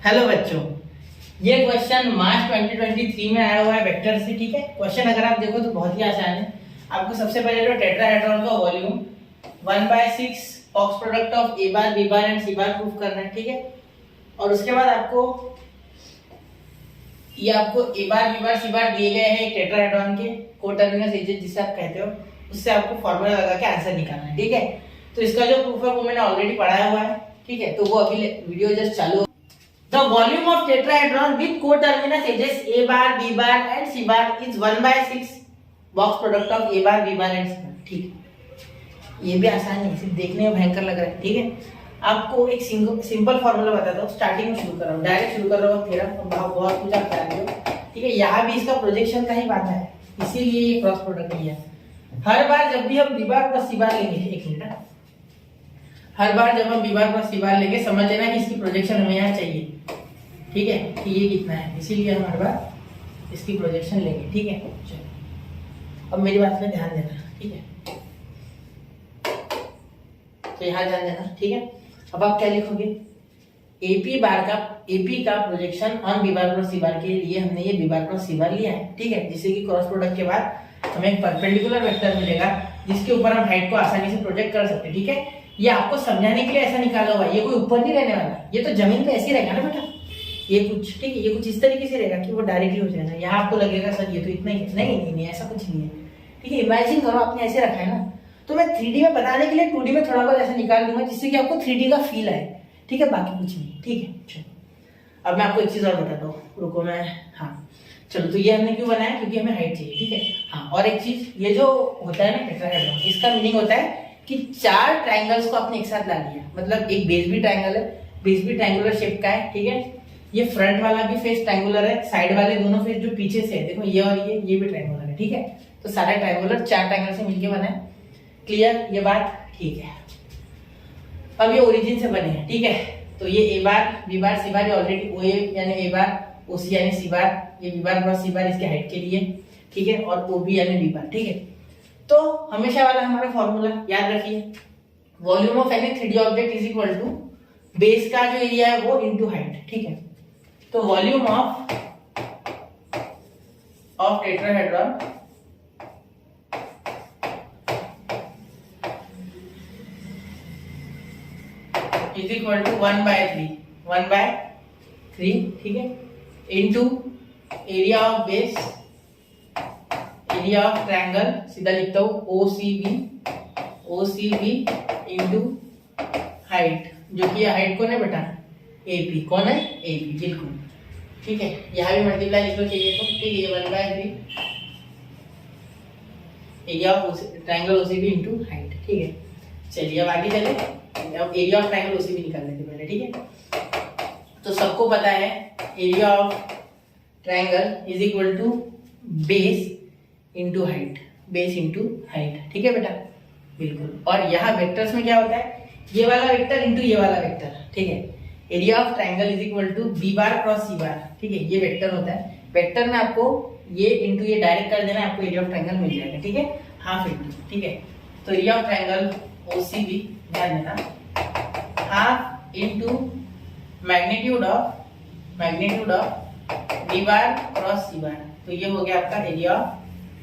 Hello बच्चों, ये question मार्च 2023 में आया हुआ है वेक्टर से। ठीक है, क्वेश्चन अगर आप देखो तो बहुत ही आसान है। आपको सबसे पहले तो टेट्राहेड्रॉन का volume 1/6 box product of A bar B bar and C bar proof करना है। ठीक है, और उसके बाद आपको ए बार बी बार सी बार दिए गए हैं टेट्राहेड्रॉन के कोटर्मिनस एजेस जिसे आप कहते हो, उससे आपको फॉर्मूला लगा के आंसर निकालना है। ठीक है, तो इसका जो प्रूफ है वो मैंने ऑलरेडी पढ़ाया हुआ है। ठीक है, तो वो अभी वीडियो जस्ट चालू। The volume of tetrahedron with coterminous edges A bar, B bar and C bar is 1/6 box product of A bar, B bar and C bar। ठीक है, ये भी आसान है, सिर्फ देखने में भयंकर लग रहा है। ठीक है, आपको एक सिंपल फॉर्मूला बताता हूँ। स्टार्टिंग में शुरू कर रहा हूँ, डायरेक्ट शुरू कर रहा हूँ थ्योरम, बहुत कुछ आप जान लो। ठीक है, यहाँ भी इसका प्रोजेक्शन का ही बात है, इसीलिए ये क्रॉस प्रोडक्ट लिया। हर बार जब भी हम B bar plus C bar लेंगे, एक मिनट, हर बार जब हम B bar plus C bar लेंगे समझ लेना कि इसकी प्रोजेक्शन हमें यहाँ चाहिए। ठीक है, कि ये कितना है, इसीलिए हम हर बार इसकी प्रोजेक्शन लेंगे। ठीक है, चलो अब मेरी बात में ध्यान देना। ठीक है, तो यहाँ ध्यान देना। ठीक है, अब आप क्या लिखोगे, एपी का projection on B bar plus C bar के लिए हमने ये बी बार प्लस सी बार लिया है। ठीक है, जिससे कि क्रॉस प्रोडक्ट के बाद हमें एक परपेंडिकुलर वेक्टर मिलेगा जिसके ऊपर हम हाइट को आसानी से प्रोजेक्ट कर सकते हैं। ठीक है, ये आपको समझाने के लिए ऐसा निकाला हुआ है, ये कोई ऊपर नहीं रहने वाला, ये तो जमीन पे ऐसे ही रहेगा ना बेटा। ये कुछ ठीक है, ये कुछ इस तरीके से रहेगा कि वो डायरेक्टली हो जाएगा। यहाँ आपको लगेगा सर ये तो इतना ही है, नहीं, ऐसा कुछ नहीं है। ठीक है, इमेजिन करो आपने ऐसे रखा है ना, तो मैं 3D में बताने के लिए 2D में थोड़ा बहुत ऐसा निकाल दूंगा जिससे कि आपको 3D का फील आए। ठीक है, बाकी कुछ नहीं। ठीक है, चलो अब मैं आपको एक चीज और बताता हूँ, रुको मैं, हाँ चलो, तो ये हमने क्यों बनाया, क्योंकि हमें हाइट चाहिए। ठीक है, हाँ, और एक चीज, ये जो होता है ना टेट्राहेड्रॉन, इसका मीनिंग होता है कि 4 ट्राइंगल्स को आपने एक साथ ला लिया, मतलब एक बेस भी ट्राइंगल है, बेस भी ट्राइंगुलर शेप का है। ठीक है, ये फ्रंट वाला भी फेस ट्रायंगुलर है, साइड वाले दोनों फेस जो पीछे से है, देखो ये और ये भी ट्रायंगुलर है। ठीक है, तो सारे ट्रायंगुलर 4 ट्रायंगल से मिलके बना है। क्लियर ये बात? ठीक है, अब ये ओरिजिन से बने हैं। ठीक है, तो ये A bar B bar C bar already ओ यानी ए बार, ओ सी यानी सी बार, ये बी बार प्लस सी बार इसके हाइट के लिए। ठीक है, और ओ बी यानी बी बार। ठीक है, तो हमेशा वाला हमारा फॉर्मूला याद रखिए, volume of any 3D object is equal to base का जो एरिया है वो इनटू हाइट। ठीक है, तो volume of tetrahedron is equal to 1/3। ठीक है, into area of base, area of triangle, सीधा लिखता हूं O C B into height, जो कि हाइट कौन है बेटा, एपी। कौन है, एपी, बिल्कुल। ठीक है, यहाँ भी मल्टीप्लाई लिख लो चाहिए तो। ठीक है, ये 1/3 area of triangle OCB into height. ठीक है, चलिए अब आगे चले, अब एरिया ऑफ ट्रायंगल ओसीबी निकाल लेते पहले। ठीक है, तो सबको पता है area of triangle is equal to base into height, base into height. ठीक है बेटा, बिल्कुल। और यहाँ वेक्टर्स में क्या होता है, ये वाला वेक्टर इनटू ये वाला वेक्टर। ठीक है, area of triangle is equal to B bar cross C bar. ठीक है, ये वेक्टर होता है, वेक्टर में आपको ये इनटू ये डायरेक्ट कर देना, आपको एरिया ऑफ ट्रायंगल मिल जाएगा। ठीक है, हाफ इनटू। ठीक है, तो एरिया ऑफ ट्रायंगल ओसीबी, ध्यान देना, half into magnitude of B bar cross C bar. तो ये हो गया आपका एरिया ऑफ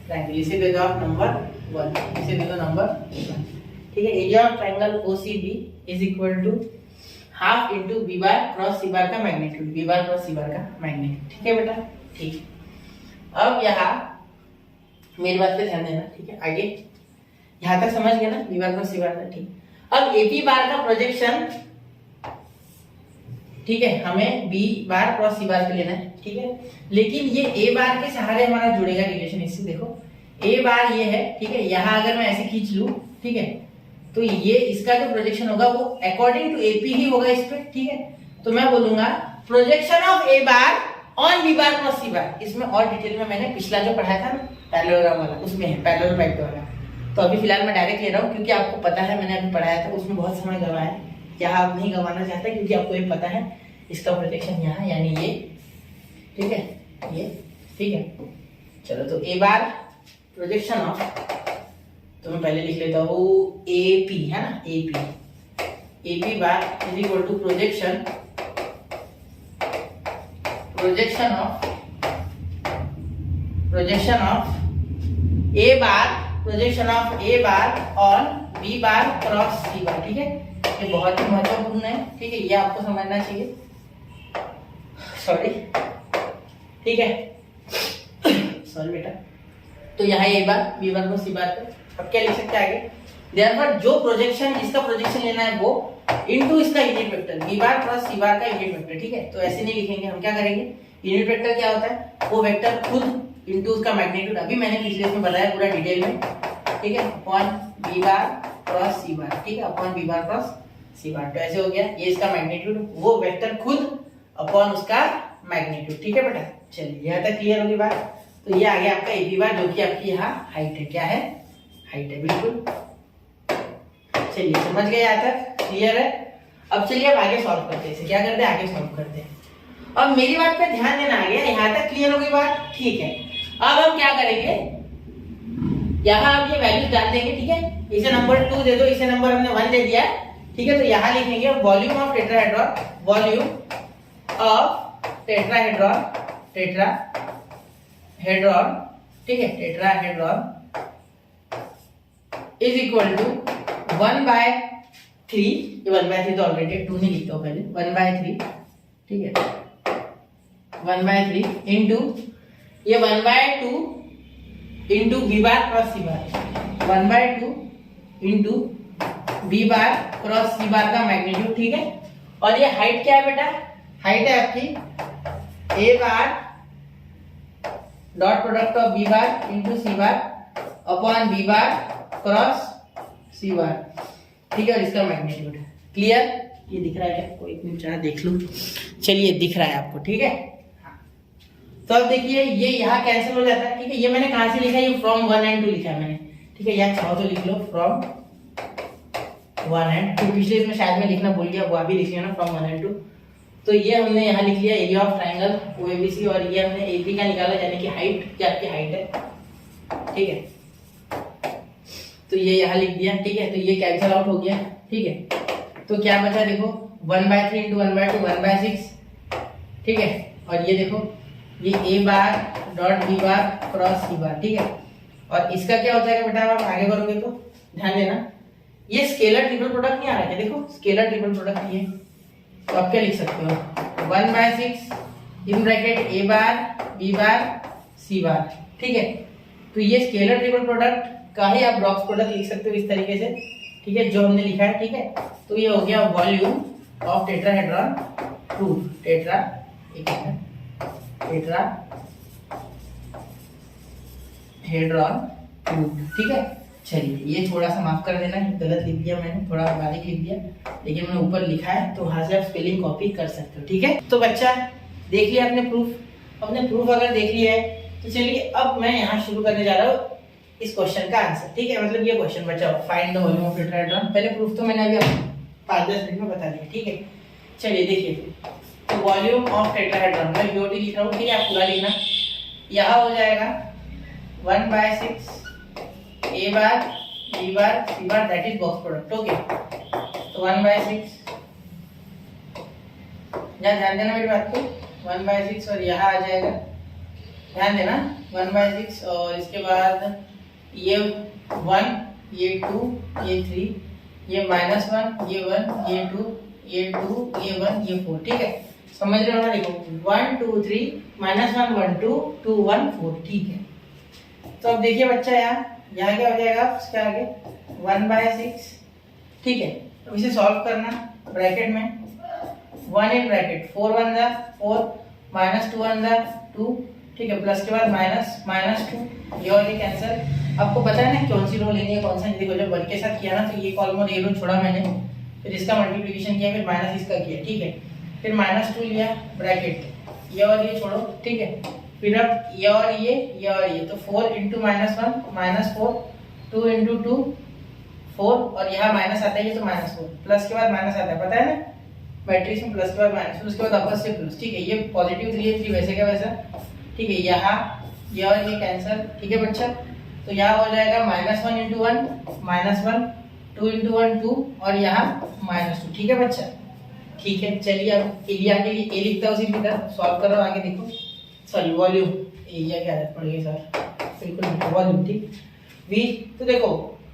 ट्रायंगल। इसे दे दो आप नंबर 1, इसे दे दो नंबर 1। ठीक है, area of triangle OCB is equal to half into B bar cross C bar का magnitude, B bar cross C bar का मैग्नीट्यूड। ठीक है बेटा, ठीक। अब यहाँ मेरी बात पे ध्यान देना। ठीक है, आगे यहाँ तक समझ गए ना, B bar cross C bar का। ठीक, अब एपी बार का प्रोजेक्शन, ठीक है, हमें बी बार क्रॉस सी बार पे लेना है। ठीक है, लेकिन ये ए बार के सहारे हमारा जुड़ेगा रिलेशन। इससे देखो ए बार ये है, ठीक है, यहाँ अगर मैं ऐसे खींच लूं, ठीक है, तो ये इसका जो प्रोजेक्शन होगा वो अकॉर्डिंग टू एपी ही होगा इस पे। ठीक है, तो मैं बोलूंगा projection of A bar on B bar cross C bar. इसमें और डिटेल में मैंने पिछला जो पढ़ाया था ना पैरेललोग्राम वाला, उसमें है पैरेलल वेक्टर वाला। तो अभी फिलहाल मैं डायरेक्ट ले रहा हूँ क्योंकि आपको पता है, मैंने अभी पढ़ाया था, उसमें बहुत समय गवाया है। यहाँ आप नहीं गंवाना चाहते क्योंकि आपको ये पता है इसका प्रोजेक्शन यहाँ यानी ये। ठीक है, ये ठीक है। चलो, तो ए बार प्रोजेक्शन ऑफ, तो मैं पहले लिख लेता हूँ एपी, है ना, AP bar is equal to projection projection of A bar on B bar cross C bar. ठीक है, ये बहुत ही महत्वपूर्ण है। ठीक है, ये आपको समझना चाहिए। सॉरी, ठीक है, सॉरी बेटा। तो यहाँ ए bar B bar cross C बार पे अब क्या लिख सकते हैं आगे? देयरफॉर जो प्रोजेक्शन, इसका प्रोजेक्शन लेना है वो इनटू इसका unit vector B bar cross C bar का यूनिट वेक्टर। ठीक है, तो ऐसे नहीं लिखेंगे, हम क्या करेंगे? यूनिट वेक्टर क्या होता है? वो वेक्टर खुद इनटू उसका मैग्नीट्यूड। अभी मैंने पिछले इसमें बताया पूरा डिटेल में। ठीक है, upon B bar cross C bar. ठीक है, upon B bar cross C bar. तो ऐसे हो गया, ये इसका मैग्नीट्यूड, वो वेक्टर खुद अपॉन उसका मैग्नीट्यूड। ठीक है बेटा, चलिए यहाँ तक क्लियर होगी बात। तो ये आ गया आपका ए बी बार, जो कि आपकी यहाँ हाइट है। क्या है? हाइट है, बिल्कुल। चलिए समझ गए यहाँ तक? क्लियर है? अब चलिए अब आगे सॉल्व करते हैं। इसे क्या करते हैं? आगे सॉल्व करते हैं। अब मेरी बात पे ध्यान देना आ गया, यहाँ तक क्लियर हो गई बात? ठीक है, अब हम क्या करेंगे? यहाँ आप ये वैल्यूज डाल देंगे। ठीक है, इसे नंबर 2 दे दो, इसे नंबर हमने 1 दे दिया है। ठीक है, तो यहाँ लिखेंगे volume of tetrahedron, volume of tetrahedron, tetrahedron, ठीक है, टेट्राहेड्रॉन इज इक्वल टू 1/3। ये 1/3 तो ऑलरेडी 2 नहीं लिखता हूं पहले, 1/3। ठीक है, 1/3 इंटू ये 1/2 into B bar cross C बार, 1/2 into B bar cross C bar का मैग्नीट्यूड। ठीक है, और ये हाइट क्या है बेटा? हाइट है आपकी A bar dot product of B bar into C bar upon B bar cross C bar. ठीक है, और इसका मैग्नीट्यूड। क्लियर? ये दिख रहा है क्या? कोई एक मिनट देख लूं। चलिए, दिख रहा है आपको? ठीक है, तो अब देखिए ये यहाँ कैंसिल हो जाता है। ठीक है, ये मैंने कहां से लिखा है? ये फ्रॉम 1 and 2 लिखा है मैंने। ठीक है, यहाँ चाहो तो लिख लो फ्रॉम 1 and 2। पिछले इसमें शायद मैं लिखना भूल गया, वो अभी लिख लिया ना, फ्रॉम 1 and 2। तो ये हमने यहाँ लिख लिया एरिया ऑफ ट्राइंगल ओएबीसी, और ये हमने एपी का निकाला, यानी कि हाइट, क्या आपकी हाइट है। ठीक है, तो ये यहाँ लिख दिया। ठीक है, तो ये कैंसिल आउट हो गया। ठीक है, तो क्या बचा? देखो 1/3 इंटू 1/2, 1/6। ठीक है, और ये देखो ये A bar dot B bar cross C bar. ठीक है, और इसका क्या हो जाएगा बेटा? आप आगे बढ़ोगे तो ध्यान देना, ये स्केलर ट्रिपल प्रोडक्ट नहीं आ रहा है। देखो स्केलर ट्रिपल प्रोडक्ट नहीं है, तो आप क्या लिख सकते हो? 1/6 in bracket A bar B bar C bar. ठीक है, तो ये स्केलर ट्रिपल प्रोडक्ट का ही आप डॉट्स प्रोडक्ट लिख सकते हो इस तरीके से। ठीक है, जो हमने लिखा है। ठीक है, तो ये हो गया वॉल्यूम ऑफ टेट्राहेड्रॉन 2, टेट्राहेड्रॉन 2। ठीक है, चलिए ये थोड़ा सा माफ कर देना, गलत लिख दिया मैंने, थोड़ा बारीक लिख दिया, लेकिन मैंने ऊपर लिखा है, तो वहां से आप स्पेलिंग कॉपी कर सकते हो। ठीक है, तो बच्चा देख लिया आपने प्रूफ। अपने प्रूफ अगर देख लिया है तो चलिए अब मैं यहाँ शुरू करने जा रहा हूँ इस क्वेश्चन का आंसर। ठीक है, मतलब ये क्वेश्चन बचा हुआ, find the volume of tetrahedron. पहले प्रूफ तो मैंने अभी 5-10 मिनट में बता दिया। ठीक है, चलिए देखिए, तो वॉल्यूम ऑफ टेट्राहेड्रॉन मैं यूटी लिख रहा हूँ। ठीक है, आप पूरा लिखना। यहाँ हो जाएगा 1/6 A bar B bar C bar, that is box product. Okay, तो 1/6, ध्यान देना मेरी बात को, 1/6 और यहाँ आ जाएगा, ध्यान देना 1/6, और इसके बाद ये 1, ये 2, ये 3, ये -1, ये 1, ये 2, ये 2, ये 1, ये 4। ठीक है, समझ रहे हो ना? देखो 1 2 3 -1 1 2 2 1 4। ठीक है, तो अब देखिए बच्चा यहाँ क्या हो जाएगा? उसके आगे 1/6। ठीक है, तो इसे सॉल्व करना ब्रैकेट में 1 इन ब्रैकेट 4 1 जा 4 -2 1 जा 2। ठीक है, प्लस के बाद -2, ये और ये कैंसिल। आपको पता है ना कौन सी रो लेनी है, कौन सा नहीं। देखो जब 1 के साथ किया ना, तो ये कॉलम और ये रो छोड़ा मैंने, फिर इसका मल्टीप्लिकेशन किया, फिर माइनस इसका किया। ठीक है, फिर -2 लिया ब्रैकेट, ये और ये छोड़ो। ठीक है, फिर अब ये और ये और ये, तो 4 इंटू -1 -4, 2 इंटू 2 4, और यहाँ माइनस आता है, ये तो -4, प्लस के बाद माइनस आता है, पता है ना मैट्रिक्स में, प्लस के बाद माइनस, उसके बाद वापस से प्लस। ठीक है, ये पॉजिटिव 3 है 3 वैसे का वैसा। ठीक है, यहाँ ये और ये कैंसिल। ठीक है बच्चा, तो यहाँ हो जाएगा -1 इंटू 1 -1, 2 इंटू 1 2, और यहाँ -2। ठीक है बच्चा, ठीक है, चलिए अब एरिया के लिए ए लिखता हूँ सीधी तरह, सॉल्व करो आगे देखो। सॉरी वॉल्यूम, एरिया की आदत पड़ गई सर, बिल्कुल वॉल्यूम ठीक। वी तो देखो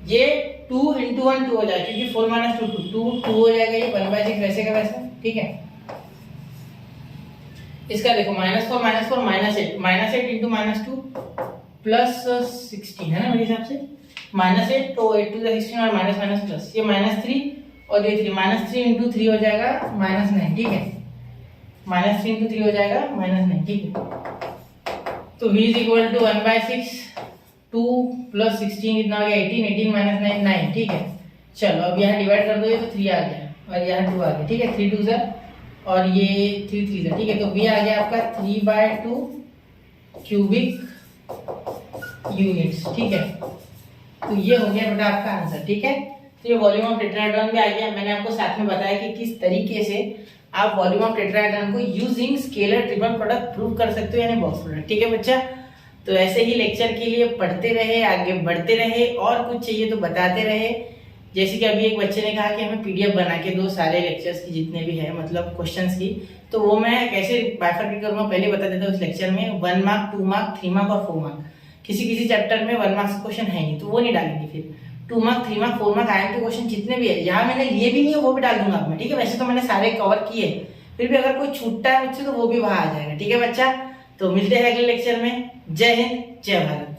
ये 2 × 1 2 हो जाएगा, क्योंकि 4 - 2 2 2 हो जाएगा, ये 1/6 वैसे का वैसा, ठीक है। इसका देखो -4 -4 -8 -8 × -2 +16 है ना मेरे हिसाब से, -8 तो 8 to the 16 और माइनस माइनस प्लस, ये -3 और ये 3 -3 × 3 हो जाएगा -9, ठीक है। -3 × 3 हो जाएगा -9, ठीक है। तो v = 1/6 2 + 16 कितना हो गया 18 18 - 9 9, ठीक है। चलो अब यहाँ डिवाइड कर दो, ये तो 3 आ गया और यहाँ 2 आ गया, ठीक है। 3 2 ज़ा और ये 3 3 ज़ा, ठीक है। तो v आ गया आपका 3/2 क्यूबिक यूनिट्स, ठीक है। तो ये हो गया बेटा आपका आंसर, ठीक है। तो ये वॉल्यूम ऑफ टेट्राहेड्रॉन भी आ गया। मैंने आपको साथ में बताया कि किस तरीके से आप वॉल्यूम ऑफ टेट्राहेड्रॉन को using scalar triple product prove कर सकते हो, यानी बॉक्स प्रोडक्ट, ठीक है बच्चा। तो ऐसे ही लेक्चर के लिए पढ़ते रहे, आगे बढ़ते रहे, और कुछ चाहिए तो बताते रहे। जैसे कि अभी एक बच्चे ने कहा कि हमें पीडीएफ बना के दो सारे लेक्चर्स की जितने भी है, मतलब क्वेश्चंस की, तो वो मैं कैसे बाइफरकेट करूंगा पहले बता देता हूँ। इस लेक्चर में 1 मार्क 2 मार्क 3 मार्क और 4 मार्क, किसी किसी चैप्टर में 1 मार्क्स क्वेश्चन है नहीं तो वो नहीं डालेंगे, फिर 2 mark 3 mark 4 mark IMP question जितने भी है, यहाँ मैंने लिए भी नहीं है वो भी डाल दूंगा मैं, ठीक है। वैसे तो मैंने सारे कवर किए, फिर भी अगर कोई छूटता है मुझसे तो वो भी वहां आ जाएगा, ठीक है बच्चा। तो मिलते हैं अगले लेक्चर में। जय हिंद, जय भारत।